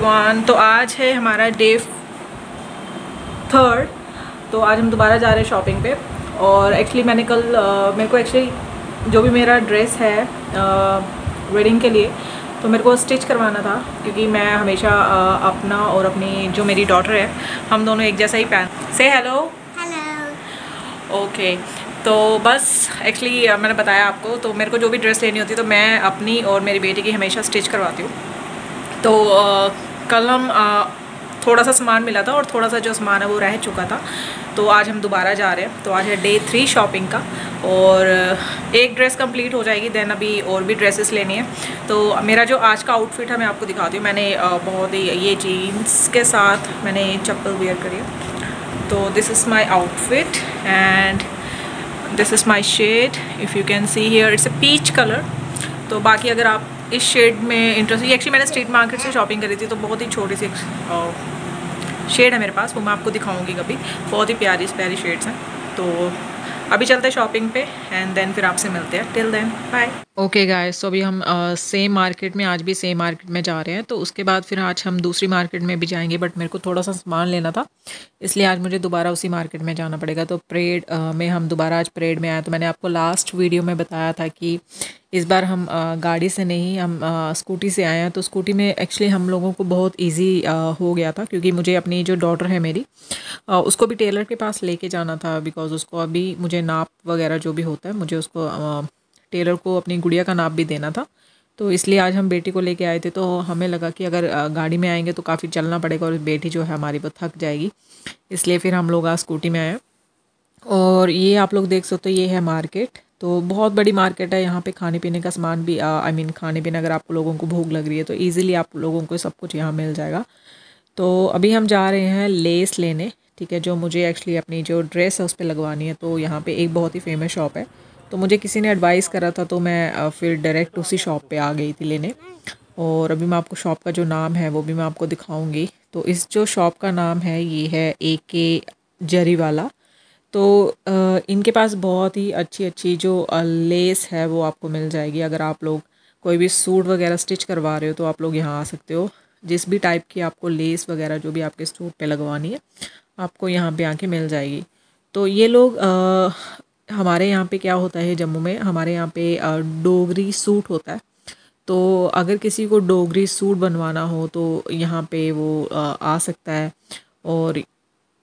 Everyone. तो आज है हमारा डे 3। तो आज हम दोबारा जा रहे हैं शॉपिंग पे। और एक्चुअली मैंने कल मेरे को एक्चुअली जो भी मेरा ड्रेस है वेडिंग के लिए, तो मेरे को स्टिच करवाना था, क्योंकि मैं हमेशा अपना और अपनी जो मेरी डॉटर है, हम दोनों एक जैसा ही पहन। से हेलो। हेलो। ओके। तो बस एक्चुअली मैंने बताया आपको, तो मेरे को जो भी ड्रेस लेनी होती है तो मैं अपनी और मेरी बेटी की हमेशा स्टिच करवाती हूँ। तो कल हम थोड़ा सा सामान मिला था और थोड़ा सा जो सामान है वो रह चुका था, तो आज हम दोबारा जा रहे हैं। तो आज है डे 3 शॉपिंग का, और एक ड्रेस कंप्लीट हो जाएगी, देन अभी और भी ड्रेसेस लेनी है। तो मेरा जो आज का आउटफिट है मैं आपको दिखाती हूँ। मैंने बहुत ही ये जीन्स के साथ मैंने चप्पल वेयर करी है। तो this is my outfit and this is my shade. If you can see here it's a peach colour. तो बाकी अगर आप इस शेड में इंटरेस्ट, एक्चुअली मैंने स्ट्रीट मार्केट से शॉपिंग करी थी, तो बहुत ही छोटी सी शेड है मेरे पास, वो मैं आपको दिखाऊंगी कभी। बहुत ही प्यारी प्यारी शेड्स हैं। तो अभी चलते हैं शॉपिंग पे एंड देन फिर आपसे मिलते हैं। Till then bye. Okay guys, तो अभी हम सेम मार्केट में, आज भी सेम मार्केट में जा रहे हैं। तो उसके बाद फिर आज हम दूसरी मार्केट में भी जाएंगे, बट मेरे को थोड़ा सा सामान लेना था, इसलिए आज मुझे दोबारा उसी मार्केट में जाना पड़ेगा। तो परेड में हम दोबारा आज परेड में आए। तो मैंने आपको लास्ट वीडियो में बताया था कि इस बार हम गाड़ी से नहीं, हम स्कूटी से आए हैं। तो स्कूटी में एक्चुअली हम लोगों को बहुत इजी हो गया था, क्योंकि मुझे अपनी जो डॉटर है मेरी, उसको भी टेलर के पास लेके जाना था, बिकॉज़ उसको अभी मुझे नाप वगैरह जो भी होता है, मुझे उसको टेलर को अपनी गुड़िया का नाप भी देना था। तो इसलिए आज हम बेटी को लेके आए थे। तो हमें लगा कि अगर गाड़ी में आएंगे तो काफ़ी चलना पड़ेगा और बेटी जो है हमारी वो थक जाएगी, इसलिए फिर हम लोग आज स्कूटी में आए। और ये आप लोग देख सकते हो, ये है मार्केट। तो बहुत बड़ी मार्केट है। यहाँ पे खाने पीने का सामान भी, आई मीन खाने पीने, अगर आप लोगों को भूख लग रही है तो ईज़िली आप लोगों को सब कुछ यहाँ मिल जाएगा। तो अभी हम जा रहे हैं लेस लेने, ठीक है, जो मुझे एक्चुअली अपनी जो ड्रेस है उस पर लगवानी है। तो यहाँ पे एक बहुत ही फेमस शॉप है, तो मुझे किसी ने एडवाइस करा था, तो मैं फिर डायरेक्ट उसी शॉप पे आ गई थी लेने। और अभी मैं आपको शॉप का जो नाम है वो भी मैं आपको दिखाऊंगी। तो इस जो शॉप का नाम है ये है AK जरीवाला। तो इनके पास बहुत ही अच्छी अच्छी जो लेस है वो आपको मिल जाएगी। अगर आप लोग कोई भी सूट वगैरह स्टिच करवा रहे हो तो आप लोग यहाँ आ सकते हो। जिस भी टाइप की आपको लेस वगैरह जो भी आपके सूट पे लगवानी है, आपको यहाँ पे आके मिल जाएगी। तो ये लोग हमारे यहाँ पे क्या होता है, जम्मू में हमारे यहाँ पे डोगरी सूट होता है। तो अगर किसी को डोगरी सूट बनवाना हो तो यहाँ पे वो आ सकता है। और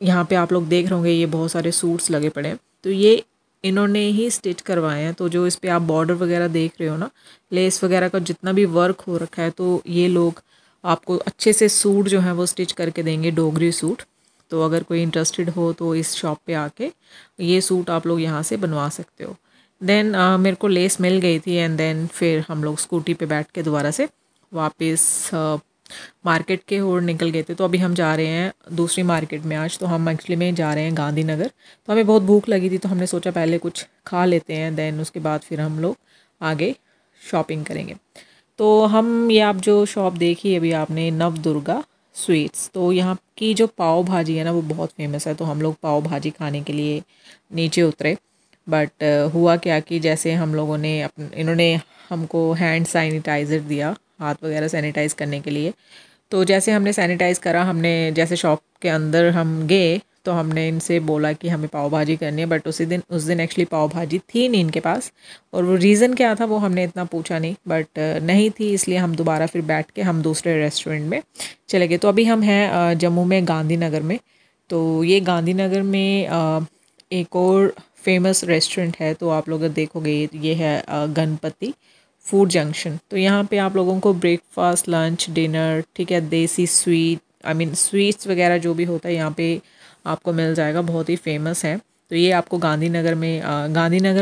यहाँ पे आप लोग देख रहे होंगे ये बहुत सारे सूट्स लगे पड़े हैं, तो ये इन्होंने ही स्टिच करवाए हैं। तो जो इस पे आप बॉर्डर वगैरह देख रहे हो ना, लेस वगैरह का जितना भी वर्क हो रखा है, तो ये लोग आपको अच्छे से सूट जो है वो स्टिच करके देंगे, डोगरी सूट। तो अगर कोई इंटरेस्टेड हो तो इस शॉप पे आके ये सूट आप लोग यहाँ से बनवा सकते हो। देन मेरे को लेस मिल गई थी एंड देन फिर हम लोग स्कूटी पे बैठ के दोबारा से वापस मार्केट के ओर निकल गए थे। तो अभी हम जा रहे हैं दूसरी मार्केट में आज। तो हम एक्चुअली में जा रहे हैं गांधीनगर। तो हमें बहुत भूख लगी थी, तो हमने सोचा पहले कुछ खा लेते हैं, देन उसके बाद फिर हम लोग आगे शॉपिंग करेंगे। तो हम ये आप जो शॉप देखी अभी आपने, नवदुर्गा स्वीट्स, तो यहाँ की जो पाव भाजी है ना वो बहुत फेमस है। तो हम लोग पाव भाजी खाने के लिए नीचे उतरे, बट हुआ क्या कि जैसे हम लोगों ने इन्होंने हमको हैंड सैनिटाइज़र दिया, हाथ वगैरह सैनिटाइज़ करने के लिए। तो जैसे हमने सैनिटाइज़ करा, हमने जैसे शॉप के अंदर हम गए तो हमने इनसे बोला कि हमें पाव भाजी करनी है, बट उस दिन एक्चुअली पाव भाजी थी नहीं इनके पास। और वो रीज़न क्या था वो हमने इतना पूछा नहीं, बट नहीं थी, इसलिए हम दोबारा फिर बैठ के हम दूसरे रेस्टोरेंट में चले गए। तो अभी हम हैं जम्मू में गांधीनगर में। तो ये गांधीनगर में एक और फेमस रेस्टोरेंट है, तो आप लोग देखोगे ये है गणपति फूड जंक्शन। तो यहाँ पे आप लोगों को ब्रेकफास्ट, लंच, डिनर, ठीक है, देसी स्वीट, आई मीन स्वीट्स वगैरह जो भी होता है यहाँ पे आपको मिल जाएगा। बहुत ही फेमस है। तो ये आपको गांधीनगर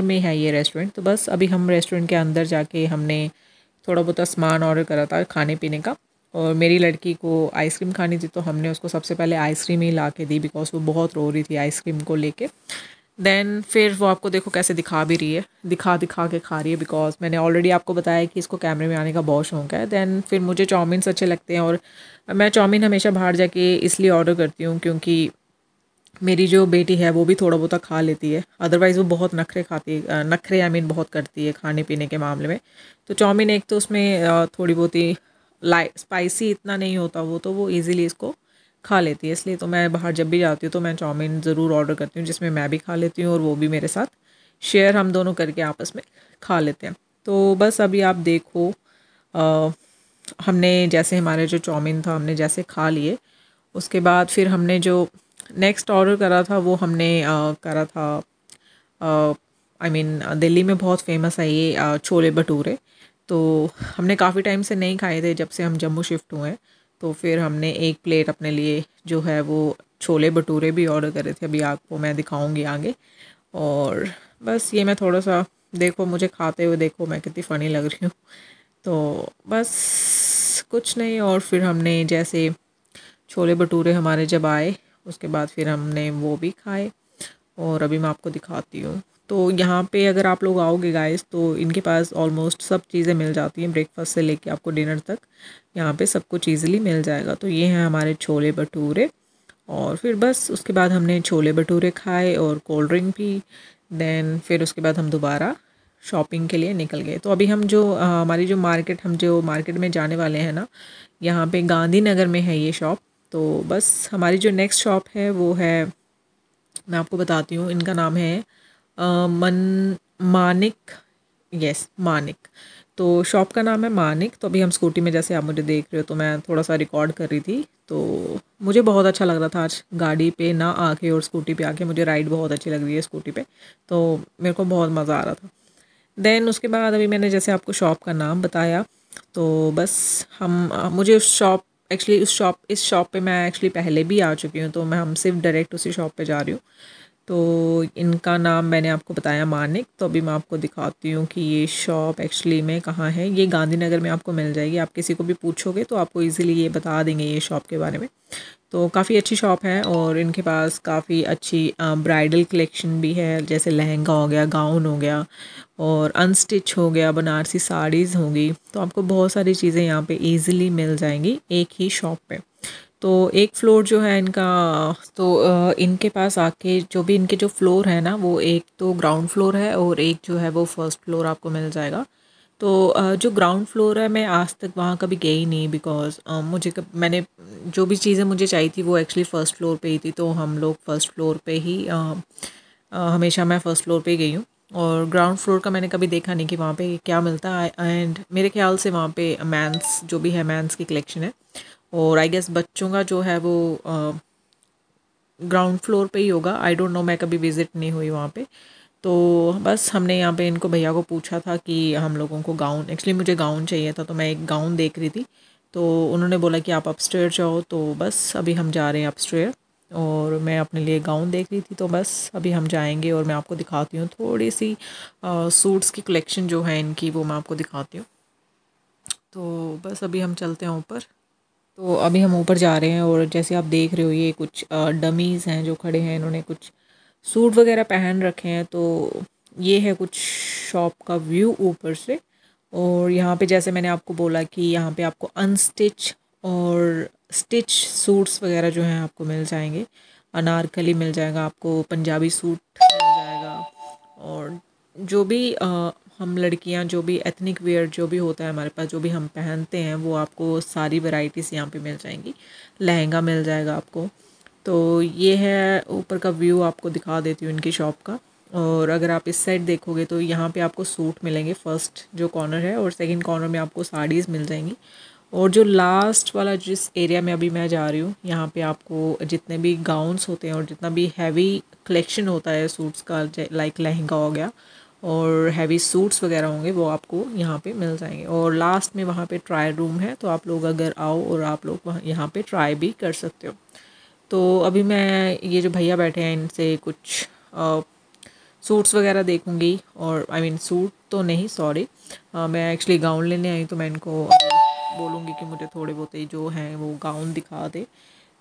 में है ये रेस्टोरेंट। तो बस अभी हम रेस्टोरेंट के अंदर जाके हमने थोड़ा बहुत सामान ऑर्डर करा था खाने पीने का। और मेरी लड़की को आइसक्रीम खानी थी, तो हमने उसको सबसे पहले आइसक्रीम ही ला के दी, बिकॉज वो बहुत रो रही थी आइसक्रीम को लेके। देन फिर वो आपको देखो कैसे दिखा भी रही है, दिखा दिखा के खा रही है, बिकॉज मैंने ऑलरेडी आपको बताया कि इसको कैमरे में आने का बहुत शौक है। देन फिर मुझे चाउमीन अच्छे लगते हैं, और मैं चाउमीन हमेशा बाहर जाके इसलिए ऑर्डर करती हूँ क्योंकि मेरी जो बेटी है वो भी थोड़ा बहुत खा लेती है, अदरवाइज़ वो बहुत नखरे खाती है, नखरे आई मीन बहुत करती है खाने पीने के मामले में। तो चाउमीन एक तो उसमें थोड़ी बहुत ही स्पाइसी इतना नहीं होता वो, तो वो इजीली इसको खा लेती है। इसलिए तो मैं बाहर जब भी जाती हूँ तो मैं चाउमीन ज़रूर ऑर्डर करती हूँ, जिसमें मैं भी खा लेती हूँ और वो भी मेरे साथ शेयर हम दोनों करके आपस में खा लेते हैं। तो बस अभी आप देखो, हमने जैसे हमारे जो चाउमीन था हमने जैसे खा लिए, उसके बाद फिर हमने जो नेक्स्ट ऑर्डर करा था वो हमने करा था, आई मीन दिल्ली में बहुत फेमस है ये छोले भटूरे। तो हमने काफ़ी टाइम से नहीं खाए थे, जब से हम जम्मू शिफ्ट हुए हैं। तो फिर हमने एक प्लेट अपने लिए जो है वो छोले भटूरे भी ऑर्डर करे थे, अभी आपको मैं दिखाऊंगी आगे। और बस ये मैं थोड़ा सा, देखो मुझे खाते हुए देखो मैं कितनी फ़नी लग रही हूँ। तो बस कुछ नहीं, और फिर हमने जैसे छोले भटूरे हमारे जब आए उसके बाद फिर हमने वो भी खाए, और अभी मैं आपको दिखाती हूँ। तो यहाँ पे अगर आप लोग आओगे गाइस तो इनके पास ऑलमोस्ट सब चीज़ें मिल जाती हैं, ब्रेकफास्ट से लेके आपको डिनर तक यहाँ पे सब कुछ ईज़िली मिल जाएगा। तो ये हैं हमारे छोले भटूरे, और फिर बस उसके बाद हमने छोले भटूरे खाए और कोल्ड ड्रिंक पी। देन फिर उसके बाद हम दोबारा शॉपिंग के लिए निकल गए। तो अभी हम जो हमारी जो मार्केट, हम जो मार्केट में जाने वाले हैं ना, यहाँ पे गांधीनगर में है ये शॉप। तो बस हमारी जो नेक्स्ट शॉप है वो है, मैं आपको बताती हूँ, इनका नाम है मन मानिक, यस मानिक। तो शॉप का नाम है मानिक। तो अभी हम स्कूटी में, जैसे आप मुझे देख रहे हो, तो मैं थोड़ा सा रिकॉर्ड कर रही थी। तो मुझे बहुत अच्छा लग रहा था आज गाड़ी पे ना आके और स्कूटी पे आके, मुझे राइड बहुत अच्छी लग रही है स्कूटी पे, तो मेरे को बहुत मज़ा आ रहा था। देन उसके बाद अभी मैंने जैसे आपको शॉप का नाम बताया, तो बस मुझे उस शॉप, एक्चुअली इस शॉप पे मैं एक्चुअली पहले भी आ चुकी हूँ, तो हम सिर्फ डायरेक्ट उसी शॉप पे जा रही हूँ। तो इनका नाम मैंने आपको बताया मानिक। तो अभी मैं आपको दिखाती हूँ कि ये शॉप एक्चुअली में कहाँ है। ये गांधीनगर में आपको मिल जाएगी, आप किसी को भी पूछोगे तो आपको इजीली ये बता देंगे ये शॉप के बारे में। तो काफ़ी अच्छी शॉप है, और इनके पास काफ़ी अच्छी ब्राइडल कलेक्शन भी है, जैसे लहंगा हो गया, गाउन हो गया, और अनस्टिच हो गया, बनारसी साड़ीज़ होंगी। तो आपको बहुत सारी चीज़ें यहाँ पे इजीली मिल जाएंगी एक ही शॉप पे। तो एक फ्लोर जो है इनका, तो इनके पास आके जो भी इनके जो फ्लोर है ना, वो एक तो ग्राउंड फ्लोर है और एक जो है वो फर्स्ट फ्लोर आपको मिल जाएगा। तो जो ग्राउंड फ्लोर है मैं आज तक वहाँ कभी गई नहीं, बिकॉज़ मैंने जो भी चीज़ें मुझे चाहिए थी वो एक्चुअली फ़र्स्ट फ्लोर पे ही थी। तो हम लोग फर्स्ट फ्लोर पे ही हमेशा मैं फ़र्स्ट फ्लोर पे ही गई हूँ, और ग्राउंड फ्लोर का मैंने कभी देखा नहीं कि वहाँ पे क्या मिलता है। एंड मेरे ख्याल से वहाँ पे मैंस जो भी है, मैंस की कलेक्शन है, और आई गेस बच्चों का जो है वो ग्राउंड फ्लोर पे ही होगा। आई डोंट नो, मैं कभी विज़िट नहीं हुई वहाँ पे। तो बस हमने यहाँ पे इनको भैया को पूछा था कि हम लोगों को गाउन, एक्चुअली मुझे गाउन चाहिए था, तो मैं एक गाउन देख रही थी। तो उन्होंने बोला कि आप अपस्टेयर जाओ। तो बस अभी हम जा रहे हैं अपस्टेयर, और मैं अपने लिए गाउन देख रही थी। तो बस अभी हम जाएंगे और मैं आपको दिखाती हूँ थोड़ी सी सूट्स की कलेक्शन जो है इनकी, वो मैं आपको दिखाती हूँ। तो बस अभी हम चलते हैं ऊपर। तो अभी हम ऊपर जा रहे हैं, और जैसे आप देख रहे हो ये कुछ डमीज़ हैं जो खड़े हैं, इन्होंने कुछ सूट वगैरह पहन रखे हैं। तो ये है कुछ शॉप का व्यू ऊपर से। और यहाँ पे जैसे मैंने आपको बोला कि यहाँ पे आपको अनस्टिच और स्टिच सूट्स वगैरह जो हैं आपको मिल जाएंगे। अनारकली मिल जाएगा आपको, पंजाबी सूट मिल जाएगा, और जो भी हम लड़कियां जो भी एथनिक वेयर जो भी होता है हमारे पास, जो भी हम पहनते हैं, वो आपको सारी वैरायटीज़ यहाँ पे मिल जाएंगी। लहंगा मिल जाएगा आपको। तो ये है ऊपर का व्यू, आपको दिखा देती हूँ इनकी शॉप का। और अगर आप इस साइड देखोगे तो यहाँ पे आपको सूट मिलेंगे, फर्स्ट जो कॉर्नर है, और सेकंड कॉर्नर में आपको साड़ीज़ मिल जाएंगी। और जो लास्ट वाला जिस एरिया में अभी मैं जा रही हूँ, यहाँ पे आपको जितने भी गाउन्स होते हैं और जितना भी हैवी कलेक्शन होता है सूट्स का, लाइक लहंगा हो गया और हैवी सूट्स वगैरह होंगे, वो आपको यहाँ पे मिल जाएंगे। और लास्ट में वहाँ पे ट्राई रूम है, तो आप लोग अगर आओ और आप लोग वहाँ यहाँ पे ट्राई भी कर सकते हो। तो अभी मैं ये जो भैया बैठे हैं इनसे कुछ सूट्स वगैरह देखूंगी, और आई मीन सूट तो नहीं, सॉरी, मैं एक्चुअली गाउन लेने आई, तो मैं इनको बोलूँगी कि मुझे थोड़े बहुत ही जो हैं वो गाउन दिखा दे।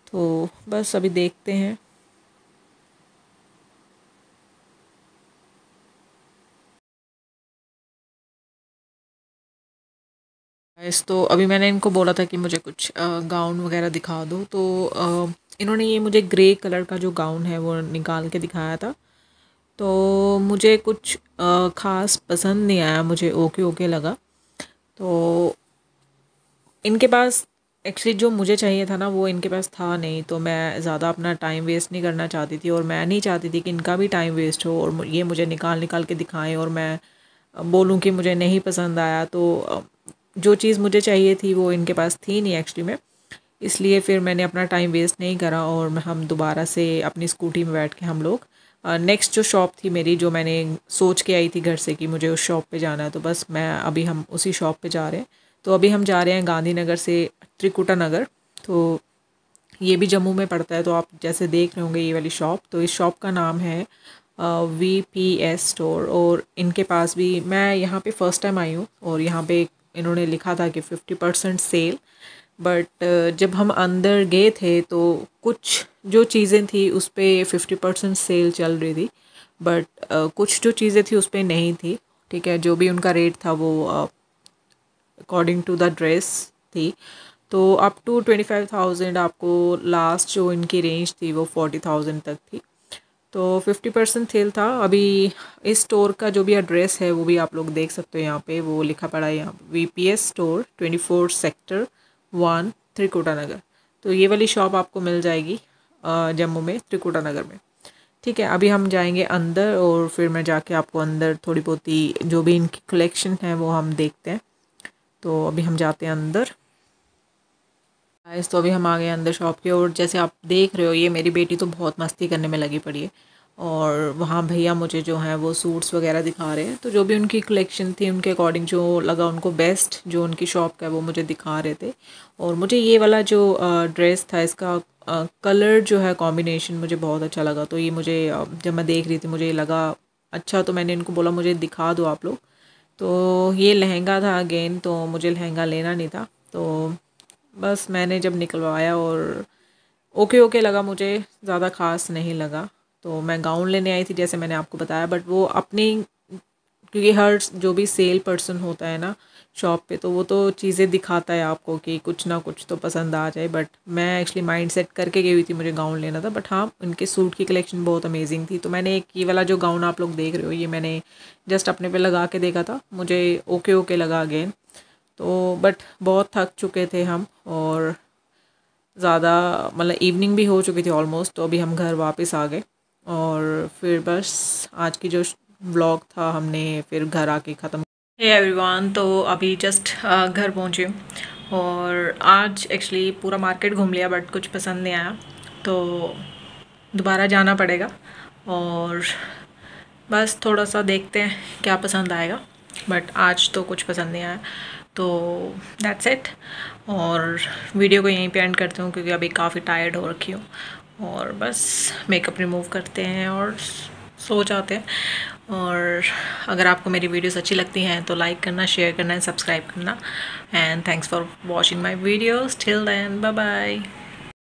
तो बस अभी देखते हैं। तो अभी मैंने इनको बोला था कि मुझे कुछ गाउन वगैरह दिखा दो। तो इन्होंने ये मुझे ग्रे कलर का जो गाउन है वो निकाल के दिखाया था। तो मुझे कुछ ख़ास पसंद नहीं आया, मुझे ओके ओके लगा। तो इनके पास एक्चुअली जो मुझे चाहिए था ना वो इनके पास था नहीं, तो मैं ज़्यादा अपना टाइम वेस्ट नहीं करना चाहती थी और मैं नहीं चाहती थी कि इनका भी टाइम वेस्ट हो और ये मुझे निकाल निकाल के दिखाएं और मैं बोलूं कि मुझे नहीं पसंद आया। तो जो चीज़ मुझे चाहिए थी वो इनके पास थी नहीं एक्चुअली में, इसलिए फिर मैंने अपना टाइम वेस्ट नहीं करा और हम दोबारा से अपनी स्कूटी में बैठ के हम लोग नेक्स्ट जो शॉप थी मेरी, जो मैंने सोच के आई थी घर से कि मुझे उस शॉप पे जाना है, तो बस मैं अभी हम उसी शॉप पे जा रहे हैं। तो अभी हम जा रहे हैं गांधीनगर से त्रिकुटा नगर, तो ये भी जम्मू में पड़ता है। तो आप जैसे देख रहे होंगे ये वाली शॉप, तो इस शॉप का नाम है VPS स्टोर और इनके पास भी मैं यहाँ पे फ़र्स्ट टाइम आई हूँ और यहाँ पे इन्होंने लिखा था कि 50% सेल, बट जब हम अंदर गए थे तो कुछ जो चीज़ें थी उस पर 50% सेल चल रही थी, बट कुछ जो चीज़ें थी उस पर नहीं थी। ठीक है, जो भी उनका रेट था वो अकॉर्डिंग टू द ड्रेस थी। तो अप टू 25,000 आपको लास्ट जो इनकी रेंज थी वो 40,000 तक थी। तो 50% सेल था। अभी इस स्टोर का जो भी एड्रेस है वो भी आप लोग देख सकते हो, यहाँ पे वो लिखा पड़ा है यहाँ VPS store 24 sector 1 Trikuta Nagar. तो ये वाली शॉप आपको मिल जाएगी जम्मू में त्रिकुटा नगर में। ठीक है, अभी हम जाएंगे अंदर और फिर मैं जाके आपको अंदर थोड़ी बहुत ही जो भी इनकी कलेक्शन है वो हम देखते हैं। तो अभी हम जाते हैं अंदर। गाइस, तो अभी हम आ गए अंदर शॉप के और जैसे आप देख रहे हो ये मेरी बेटी तो बहुत मस्ती करने में लगी पड़ी है और वहाँ भैया मुझे जो है वो सूट्स वगैरह दिखा रहे हैं। तो जो भी उनकी कलेक्शन थी उनके अकॉर्डिंग जो लगा उनको बेस्ट जो उनकी शॉप का है वो मुझे दिखा रहे थे। और मुझे ये वाला जो ड्रेस था इसका कलर जो है कॉम्बिनेशन मुझे बहुत अच्छा लगा। तो ये मुझे जब मैं देख रही थी मुझे लगा अच्छा, तो मैंने इनको बोला मुझे दिखा दो आप लोग। तो ये लहंगा था अगेन, तो मुझे लहंगा लेना नहीं था, तो बस मैंने जब निकलवाया और ओके ओके लगा, मुझे ज़्यादा ख़ास नहीं लगा। तो मैं गाउन लेने आई थी जैसे मैंने आपको बताया, बट वो अपनी क्योंकि हर जो भी सेल पर्सन होता है ना शॉप पे, तो वो तो चीज़ें दिखाता है आपको कि कुछ ना कुछ तो पसंद आ जाए। बट मैं एक्चुअली माइंड सेट करके गई हुई थी मुझे गाउन लेना था, बट हाँ उनके सूट की कलेक्शन बहुत अमेजिंग थी। तो मैंने एक ये वाला जो गाउन आप लोग देख रहे हो ये मैंने जस्ट अपने पे लगा के देखा था, मुझे ओके ओके लगा अगेन। तो बट बहुत थक चुके थे हम और ज़्यादा मतलब इवनिंग भी हो चुकी थी ऑलमोस्ट, तो अभी हम घर वापस आ गए और फिर बस आज की जो व्लॉग था हमने फिर घर आके ख़त्म। हे एवरीवन, तो अभी जस्ट घर पहुँची हूँ और आज एक्चुअली पूरा मार्केट घूम लिया बट कुछ पसंद नहीं आया, तो दोबारा जाना पड़ेगा और बस थोड़ा सा देखते हैं क्या पसंद आएगा। बट आज तो कुछ पसंद नहीं आया, तो दैट्स इट। और वीडियो को यहीं पे एंड करती हूँ क्योंकि अभी काफ़ी टायर्ड हो रखी हूँ और बस मेकअप रिमूव करते हैं और सो जाते हैं। और अगर आपको मेरी वीडियोस अच्छी लगती हैं तो लाइक करना, शेयर करना एंड सब्सक्राइब करना। And thanks for watching my videos. Till then, bye bye.